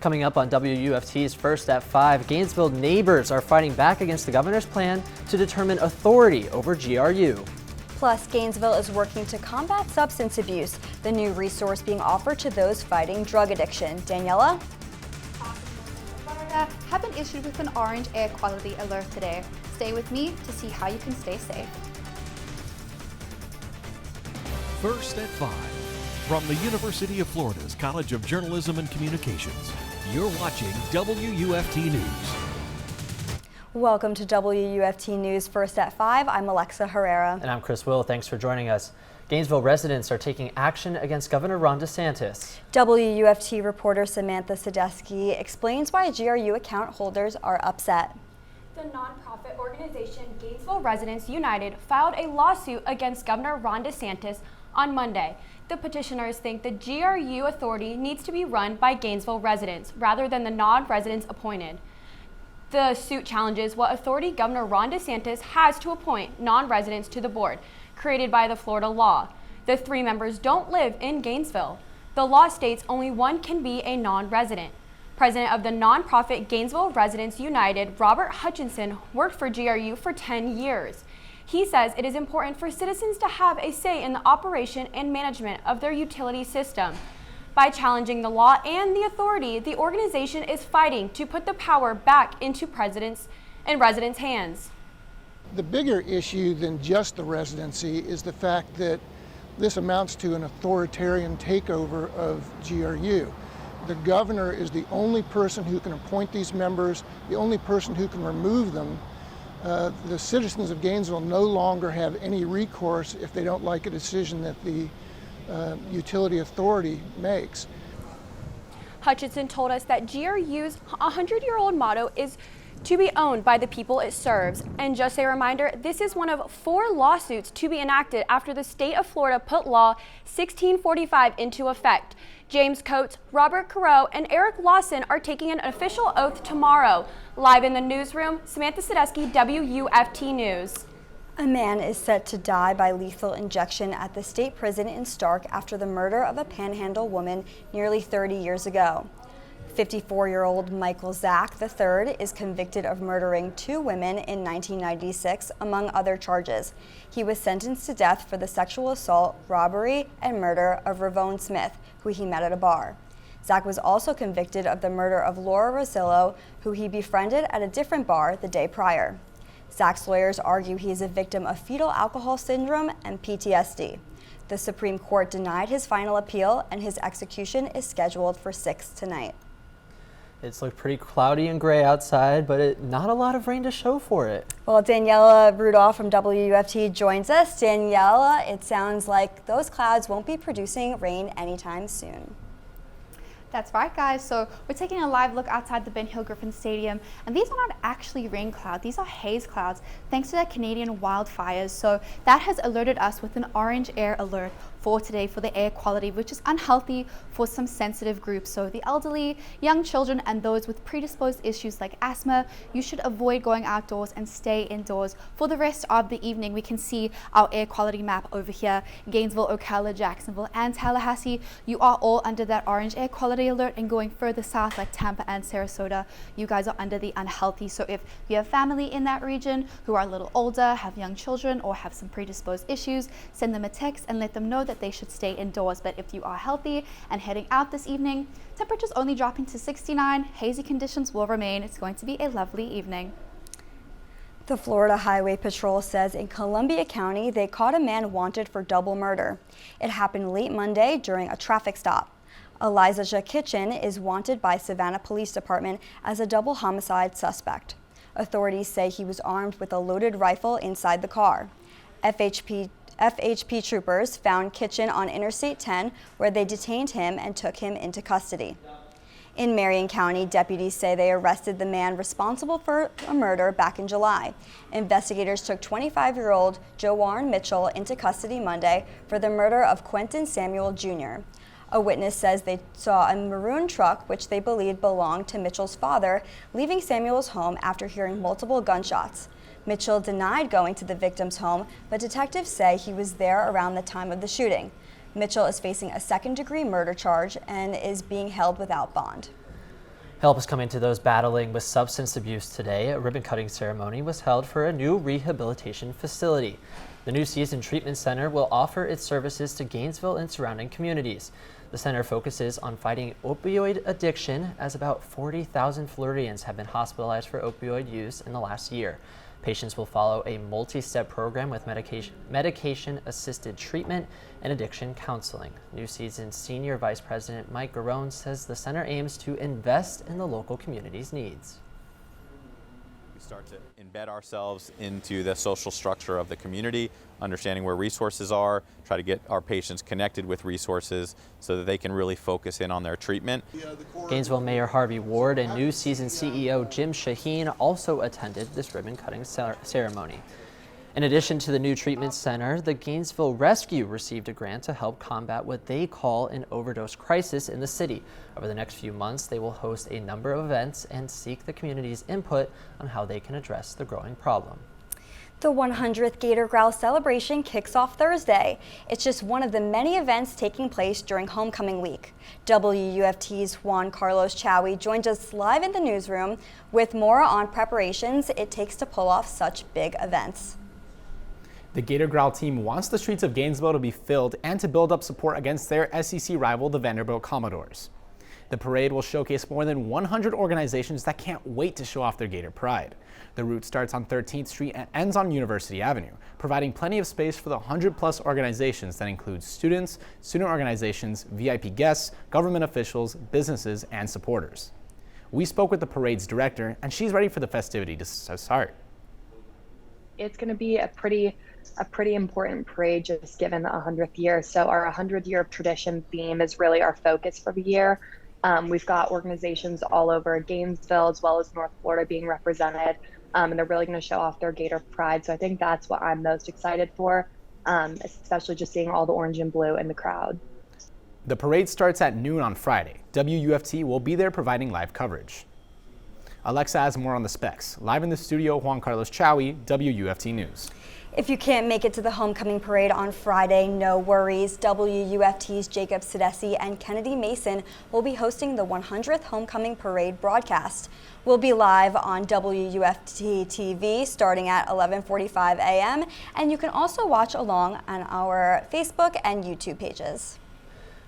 Coming up on WUFT's First at 5, Gainesville neighbors are fighting back against the governor's plan to determine authority over GRU. Plus, Gainesville is working to combat substance abuse, the new resource being offered to those fighting drug addiction. Daniella? Florida have been issued with an orange air quality alert today. Stay with me to see how you can stay safe. First at 5. From the University of Florida's College of Journalism and Communications, you're watching WUFT News. Welcome to WUFT News First at 5. I'm Alexa Herrera. And I'm Chris Will. Thanks for joining us. Gainesville residents are taking action against Governor Ron DeSantis. WUFT reporter Samantha Sydeski explains why GRU account holders are upset. The nonprofit organization Gainesville Residents United filed a lawsuit against Governor Ron DeSantis on Monday. The petitioners think the GRU authority needs to be run by Gainesville residents rather than the non-residents appointed. The suit challenges what authority Governor Ron DeSantis has to appoint non-residents to the board, created by the Florida law. The 3 members don't live in Gainesville. The law states only one can be a non-resident. President of the nonprofit Gainesville Residents United, Robert Hutchinson, worked for GRU for 10 years. He says it is important for citizens to have a say in the operation and management of their utility system. By challenging the law and the authority, the organization is fighting to put the power back into presidents and residents' hands. The bigger issue than just the residency is the fact that this amounts to an authoritarian takeover of GRU. The governor is the only person who can appoint these members, the only person who can remove them. The citizens of Gainesville no longer have any recourse if they don't like a decision that the utility authority makes. Hutchinson told us that GRU's 100-year-old motto is to be owned by the people it serves. And just a reminder, this is one of 4 lawsuits to be enacted after the state of Florida put Law 1645 into effect. James Coates, Robert Carew, and Eric Lawson are taking an official oath tomorrow. Live in the newsroom, Samantha Sydeski, WUFT News. A man is set to die by lethal injection at the state prison in Stark after the murder of a Panhandle woman nearly 30 years ago. 54-year-old Michael Zach III is convicted of murdering 2 women in 1996, among other charges. He was sentenced to death for the sexual assault, robbery, and murder of Ravone Smith, who he met at a bar. Zach was also convicted of the murder of Laura Rosillo, who he befriended at a different bar the day prior. Zach's lawyers argue he is a victim of fetal alcohol syndrome and PTSD. The Supreme Court denied his final appeal, and his execution is scheduled for 6 tonight. It's looked pretty cloudy and gray outside, but not a lot of rain to show for it. Well, Daniella Rudolph from WUFT joins us. Daniella, it sounds like those clouds won't be producing rain anytime soon. That's right, guys. So we're taking a live look outside the Ben Hill Griffin Stadium, and these are not actually rain clouds. These are haze clouds, thanks to the Canadian wildfires. So that has alerted us with an orange air alert for today for the air quality, which is unhealthy for some sensitive groups. So the elderly, young children, and those with predisposed issues like asthma, you should avoid going outdoors and stay indoors. For the rest of the evening, we can see our air quality map over here. Gainesville, Ocala, Jacksonville, and Tallahassee, you are all under that orange air quality alert, and going further south like Tampa and Sarasota, you guys are under the unhealthy. So if you have family in that region who are a little older, have young children, or have some predisposed issues, send them a text and let them know that they should stay indoors. But if you are healthy and heading out this evening, temperatures only dropping to 69, hazy conditions will remain. It's going to be a lovely evening. The Florida Highway Patrol says in Columbia County they caught a man wanted for double murder. It happened late Monday during a traffic stop. Elijah Kitchen is wanted by Savannah Police Department as a double homicide suspect. Authorities say he was armed with a loaded rifle inside the car. FHP troopers found Kitchen on Interstate 10, where they detained him and took him into custody. In Marion County, deputies say they arrested the man responsible for a murder back in July. Investigators took 25-year-old Juan Mitchell into custody Monday for the murder of Quentin Samuel Jr. A witness says they saw a maroon truck, which they believe belonged to Mitchell's father, leaving Samuel's home after hearing multiple gunshots. Mitchell denied going to the victim's home, but detectives say he was there around the time of the shooting. Mitchell is facing a second-degree murder charge and is being held without bond. Help is coming to those battling with substance abuse today. A ribbon-cutting ceremony was held for a new rehabilitation facility. The New Season Treatment Center will offer its services to Gainesville and surrounding communities. The center focuses on fighting opioid addiction, as about 40,000 Floridians have been hospitalized for opioid use in the last year. Patients will follow a multi-step program with medication-assisted treatment and addiction counseling. New Season's Senior Vice President Mike Garone says the center aims to invest in the local community's needs. We start to embed ourselves into the social structure of the community, understanding where resources are, try to get our patients connected with resources so that they can really focus in on their treatment. Gainesville Mayor Harvey Ward and New Season CEO Jim Shaheen also attended this ribbon-cutting ceremony. In addition to the new treatment center, the Gainesville Rescue received a grant to help combat what they call an overdose crisis in the city. Over the next few months, they will host a number of events and seek the community's input on how they can address the growing problem. The 100th Gator Growl celebration kicks off Thursday. It's just one of the many events taking place during homecoming week. WUFT's Juan Chaoui joined us live in the newsroom with more on preparations it takes to pull off such big events. The Gator Growl team wants the streets of Gainesville to be filled and to build up support against their SEC rival, the Vanderbilt Commodores. The parade will showcase more than 100 organizations that can't wait to show off their Gator pride. The route starts on 13th Street and ends on University Avenue, providing plenty of space for the 100-plus organizations that include students, student organizations, VIP guests, government officials, businesses, and supporters. We spoke with the parade's director, and she's ready for the festivity to start. It's going to be a pretty important parade, just given the 100th year. So our 100-year of tradition theme is really our focus for the year. We've got organizations all over Gainesville as well as North Florida being represented, and they're really going to show off their Gator pride. So I think that's what I'm most excited for, especially just seeing all the orange and blue in the crowd. The parade starts at noon on Friday. WUFT will be there providing live coverage. Alexa has more on the specs. Live in the studio, Juan Chaoui, WUFT News. If you can't make it to the homecoming parade on Friday, no worries. WUFT's Jacob Sydeski and Kennedy Mason will be hosting the 100th Homecoming Parade broadcast. We'll be live on WUFT-TV starting at 11:45 a.m. and you can also watch along on our Facebook and YouTube pages.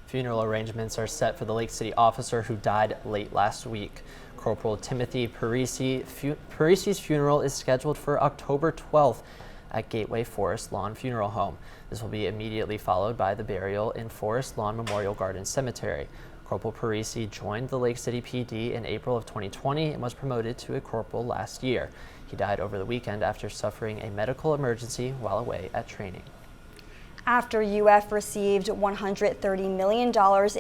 Funeral arrangements are set for the Lake City officer who died late last week. Corporal Timothy Parisi's funeral is scheduled for October 12th at Gateway Forest Lawn Funeral Home. This will be immediately followed by the burial in Forest Lawn Memorial Garden Cemetery. Corporal Parisi joined the Lake City PD in April of 2020 and was promoted to a corporal last year. He died over the weekend after suffering a medical emergency while away at training. After UF received $130 million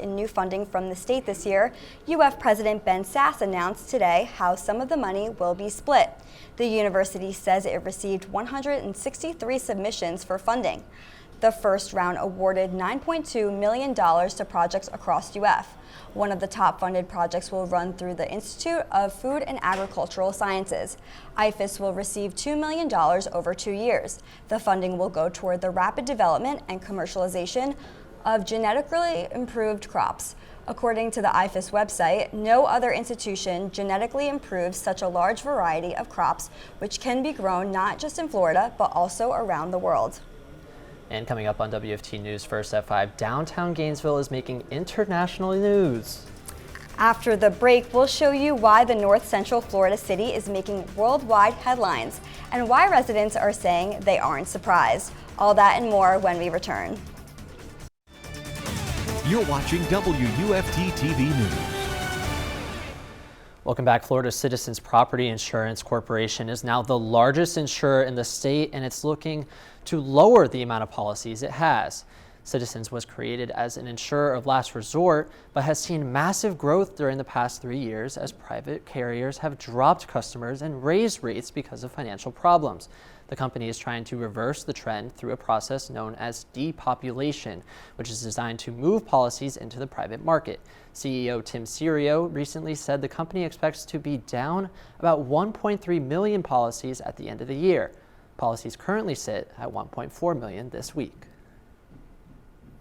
in new funding from the state this year, UF President Ben Sasse announced today how some of the money will be split. The university says it received 163 submissions for funding. The first round awarded $9.2 million to projects across UF. One of the top funded projects will run through the Institute of Food and Agricultural Sciences. IFAS will receive $2 million over 2 years. The funding will go toward the rapid development and commercialization of genetically improved crops. According to the IFAS website, no other institution genetically improves such a large variety of crops, which can be grown not just in Florida, but also around the world. And coming up on WFT News First at 5, downtown Gainesville is making international news. After the break, we'll show you why the North Central Florida city is making worldwide headlines and why residents are saying they aren't surprised. All that and more when we return. You're watching WUFT-TV News. Welcome back. Florida Citizens Property Insurance Corporation is now the largest insurer in the state, and it's looking to lower the amount of policies it has. Citizens was created as an insurer of last resort, but has seen massive growth during the past 3 years as private carriers have dropped customers and raised rates because of financial problems. The company is trying to reverse the trend through a process known as depopulation, which is designed to move policies into the private market. CEO Tim Serio recently said the company expects to be down about 1.3 million policies at the end of the year. Policies currently sit at 1.4 million this week.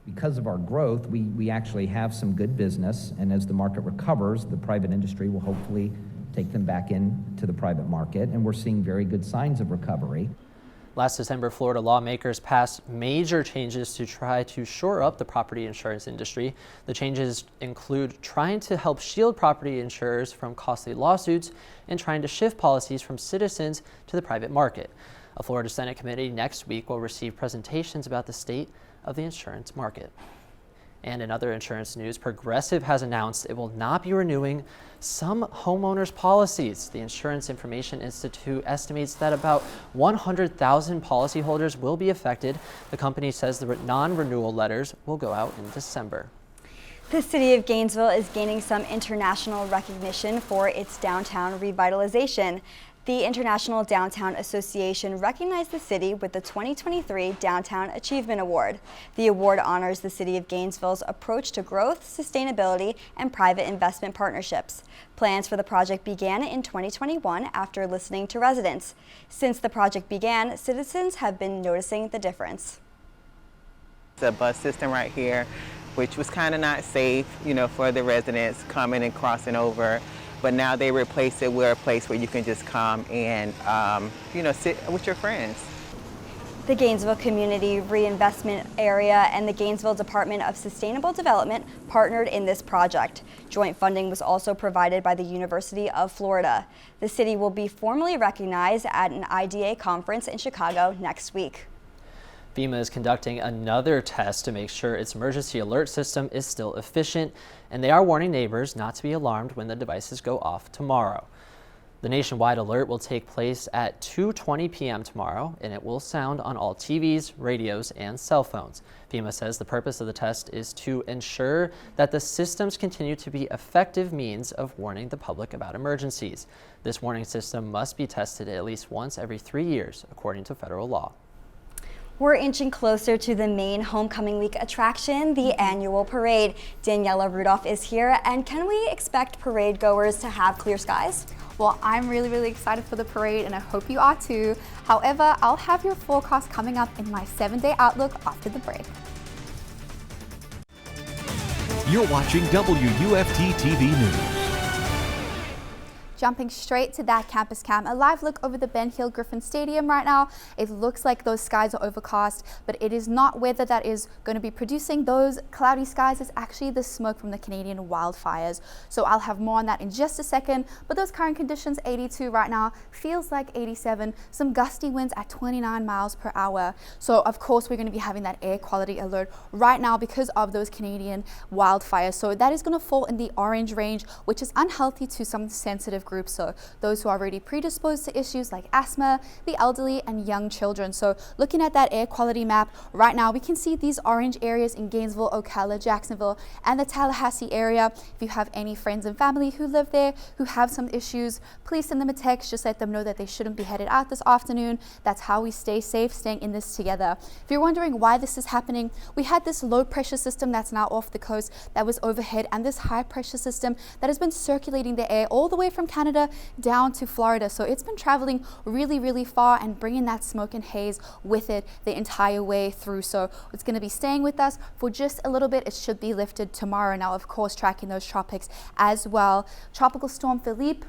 Because of our growth, we actually have some good business, and as the market recovers, the private industry will hopefully take them back into the private market, and we're seeing very good signs of recovery. Last December, Florida lawmakers passed major changes to try to shore up the property insurance industry. The changes include trying to help shield property insurers from costly lawsuits and trying to shift policies from citizens to the private market. A Florida Senate committee next week will receive presentations about the state of the insurance market. And in other insurance news, Progressive has announced it will not be renewing some homeowners' policies. The Insurance Information Institute estimates that about 100,000 policyholders will be affected. The company says the non-renewal letters will go out in December. The city of Gainesville is gaining some international recognition for its downtown revitalization. The International Downtown Association recognized the city with the 2023 Downtown Achievement Award. The award honors the city of Gainesville's approach to growth, sustainability, and private investment partnerships. Plans for the project began in 2021 after listening to residents. Since the project began, citizens have been noticing the difference. The bus system right here, which was kind of not safe, for the residents coming and crossing over. But now they replace it with a place where you can just come and, sit with your friends. The Gainesville Community Reinvestment Area and the Gainesville Department of Sustainable Development partnered in this project. Joint funding was also provided by the University of Florida. The city will be formally recognized at an IDA conference in Chicago next week. FEMA is conducting another test to make sure its emergency alert system is still efficient, and they are warning neighbors not to be alarmed when the devices go off tomorrow. The nationwide alert will take place at 2:20 p.m. tomorrow, and it will sound on all TVs, radios, and cell phones. FEMA says the purpose of the test is to ensure that the systems continue to be effective means of warning the public about emergencies. This warning system must be tested at least once every 3 years, according to federal law. We're inching closer to the main homecoming week attraction, the annual parade. Daniella Rudolph is here, and can we expect parade goers to have clear skies? Well, I'm really excited for the parade, and I hope you are too. However, I'll have your forecast coming up in my 7-day outlook after the break. You're watching WUFT-TV News. Jumping straight to that campus cam, a live look over the Ben Hill Griffin Stadium right now. It looks like those skies are overcast, but it is not weather that is going to be producing those cloudy skies. It's actually the smoke from the Canadian wildfires. So I'll have more on that in just a second, but those current conditions, 82 right now, feels like 87, some gusty winds at 29 miles per hour. So of course we're going to be having that air quality alert right now because of those Canadian wildfires. So that is going to fall in the orange range, which is unhealthy to some sensitive groups. So those who are already predisposed to issues like asthma, the elderly, and young children. So looking at that air quality map right now, we can see these orange areas in Gainesville, Ocala, Jacksonville, and the Tallahassee area. If you have any friends and family who live there who have some issues, please send them a text. Just let them know that they shouldn't be headed out this afternoon. That's how we stay safe, staying in this together. If you're wondering why this is happening, we had this low pressure system that's now off the coast that was overhead, and this high pressure system that has been circulating the air all the way from Canada down to Florida. So it's been traveling really far and bringing that smoke and haze with it the entire way through. So it's going to be staying with us for just a little bit. It should be lifted tomorrow. Now, of course, tracking those tropics as well. Tropical Storm Philippe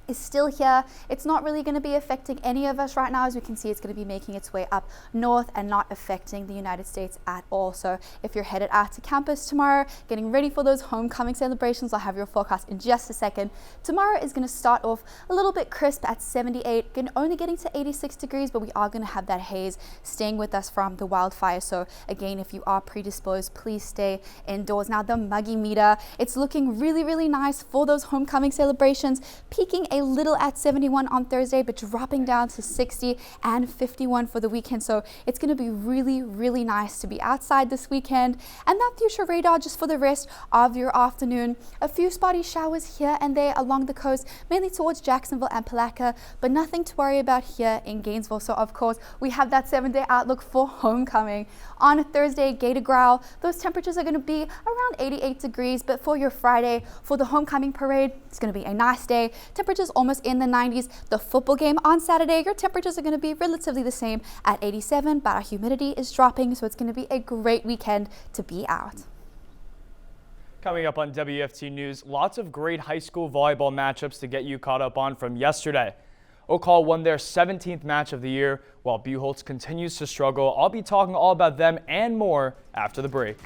is still here. It's not really going to be affecting any of us right now. As we can see, it's going to be making its way up north and not affecting the United States at all. So if you're headed out to campus tomorrow, getting ready for those homecoming celebrations, I'll have your forecast in just a second. Tomorrow is going to start off a little bit crisp at 78, only getting to 86 degrees, but we are going to have that haze staying with us from the wildfire. So again, if you are predisposed, please stay indoors. Now, the muggy meter, it's looking really nice for those homecoming celebrations, peaking a little at 71 on Thursday, but dropping down to 60 and 51 for the weekend. So it's going to be really nice to be outside this weekend. And that future radar just for the rest of your afternoon. A few spotty showers here and there along the coast, mainly towards Jacksonville and Palatka, but nothing to worry about here in Gainesville. So of course, we have that 7-day outlook for homecoming. On Thursday, Gator Growl, those temperatures are going to be around 88 degrees, but for your Friday, for the homecoming parade, it's going to be a nice day. Temperatures temperatures almost in the 90s. The football game on Saturday, your temperatures are going to be relatively the same at 87, but our humidity is dropping, so it's going to be a great weekend to be out. Coming up on WFT News, lots of great high school volleyball matchups to get you caught up on from yesterday. Ocala won their 17th match of the year, while Buchholz continues to struggle. I'll be talking all about them and more after the break.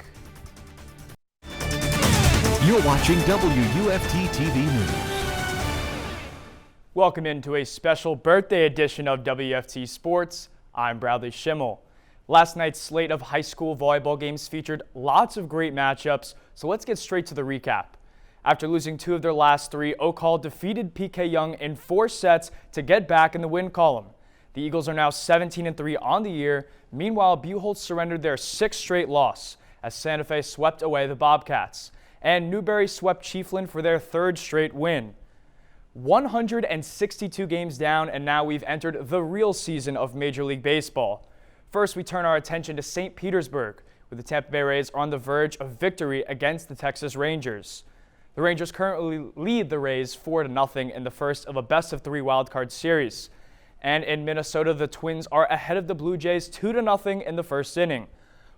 You're watching WUFT-TV News. Welcome into a special birthday edition of WFT Sports. I'm Bradley Shimel. Last night's slate of high school volleyball games featured lots of great matchups, so let's get straight to the recap. After losing 2 of their last 3, Ocala defeated PK Yonge in 4 sets to get back in the win column. The Eagles are now 17-3 on the year. Meanwhile, Buchholz surrendered their 6th straight loss as Santa Fe swept away the Bobcats. And Newberry swept Chiefland for their 3rd straight win. 162 games down, and now we've entered the real season of Major League Baseball. First, we turn our attention to St. Petersburg, where the Tampa Bay Rays are on the verge of victory against the Texas Rangers. The Rangers currently lead the Rays 4-0 in the first of a best-of-3 wildcard series. And in Minnesota, the Twins are ahead of the Blue Jays 2-0 in the first inning.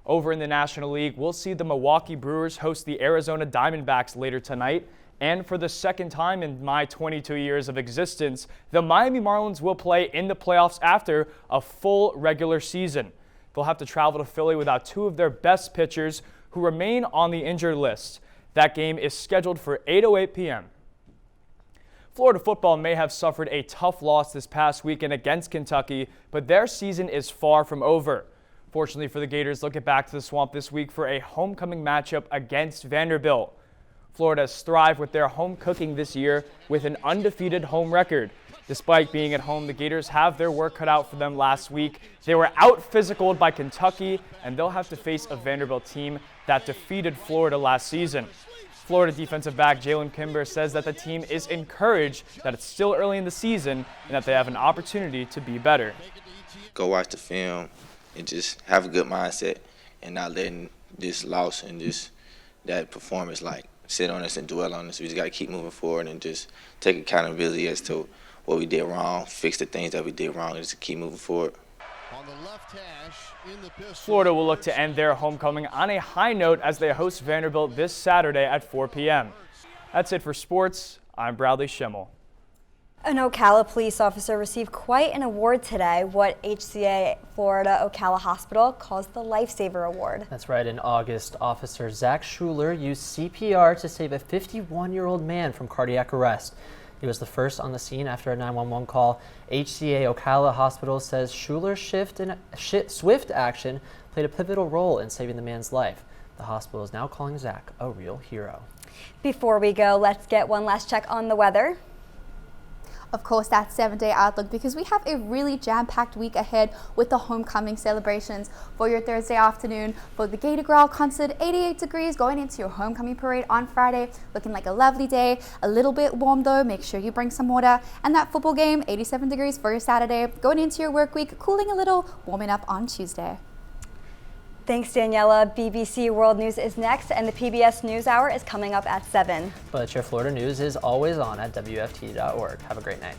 Over in the National League, we'll see the Milwaukee Brewers host the Arizona Diamondbacks later tonight. And for the second time in my 22 years of existence, the Miami Marlins will play in the playoffs after a full regular season. They'll have to travel to Philly without 2 of their best pitchers who remain on the injured list. That game is scheduled for 8:08 p.m. Florida football may have suffered a tough loss this past weekend against Kentucky, but their season is far from over. Fortunately for the Gators, they'll get back to the Swamp this week for a homecoming matchup against Vanderbilt. Florida has thrived with their home cooking this year with an undefeated home record. Despite being at home, the Gators have their work cut out for them last week. They were out-physicaled by Kentucky, and they'll have to face a Vanderbilt team that defeated Florida last season. Florida defensive back Jalen Kimber says that the team is encouraged that it's still early in the season and that they have an opportunity to be better. Go watch the film and just have a good mindset and not letting this loss and that performance sit on us and dwell on us. We just got to keep moving forward and just take accountability as to what we did wrong, fix the things that we did wrong, and just keep moving forward. Florida will look to end their homecoming on a high note as they host Vanderbilt this Saturday at 4 p.m. That's it for sports. I'm Bradley Shimel. An Ocala police officer received quite an award today, what HCA Florida Ocala Hospital calls the Lifesaver Award. That's right. In August, Officer Zach Schuler used CPR to save a 51-year-old man from cardiac arrest. He was the first on the scene after a 911 call. HCA Ocala Hospital says Schuler's swift action played a pivotal role in saving the man's life. The hospital is now calling Zach a real hero. Before we go, let's get one last check on the weather. Of course, that 7-day outlook, because we have a really jam-packed week ahead with the homecoming celebrations. For your Thursday afternoon, for the Gator Growl concert, 88 degrees going into your homecoming parade on Friday. Looking like a lovely day, a little bit warm though, make sure you bring some water. And that football game, 87 degrees for your Saturday. Going into your work week, cooling a little, warming up on Tuesday. Thanks, Daniella. BBC World News is next, and the PBS NewsHour is coming up at 7. But your Florida news is always on at WFT.org. Have a great night.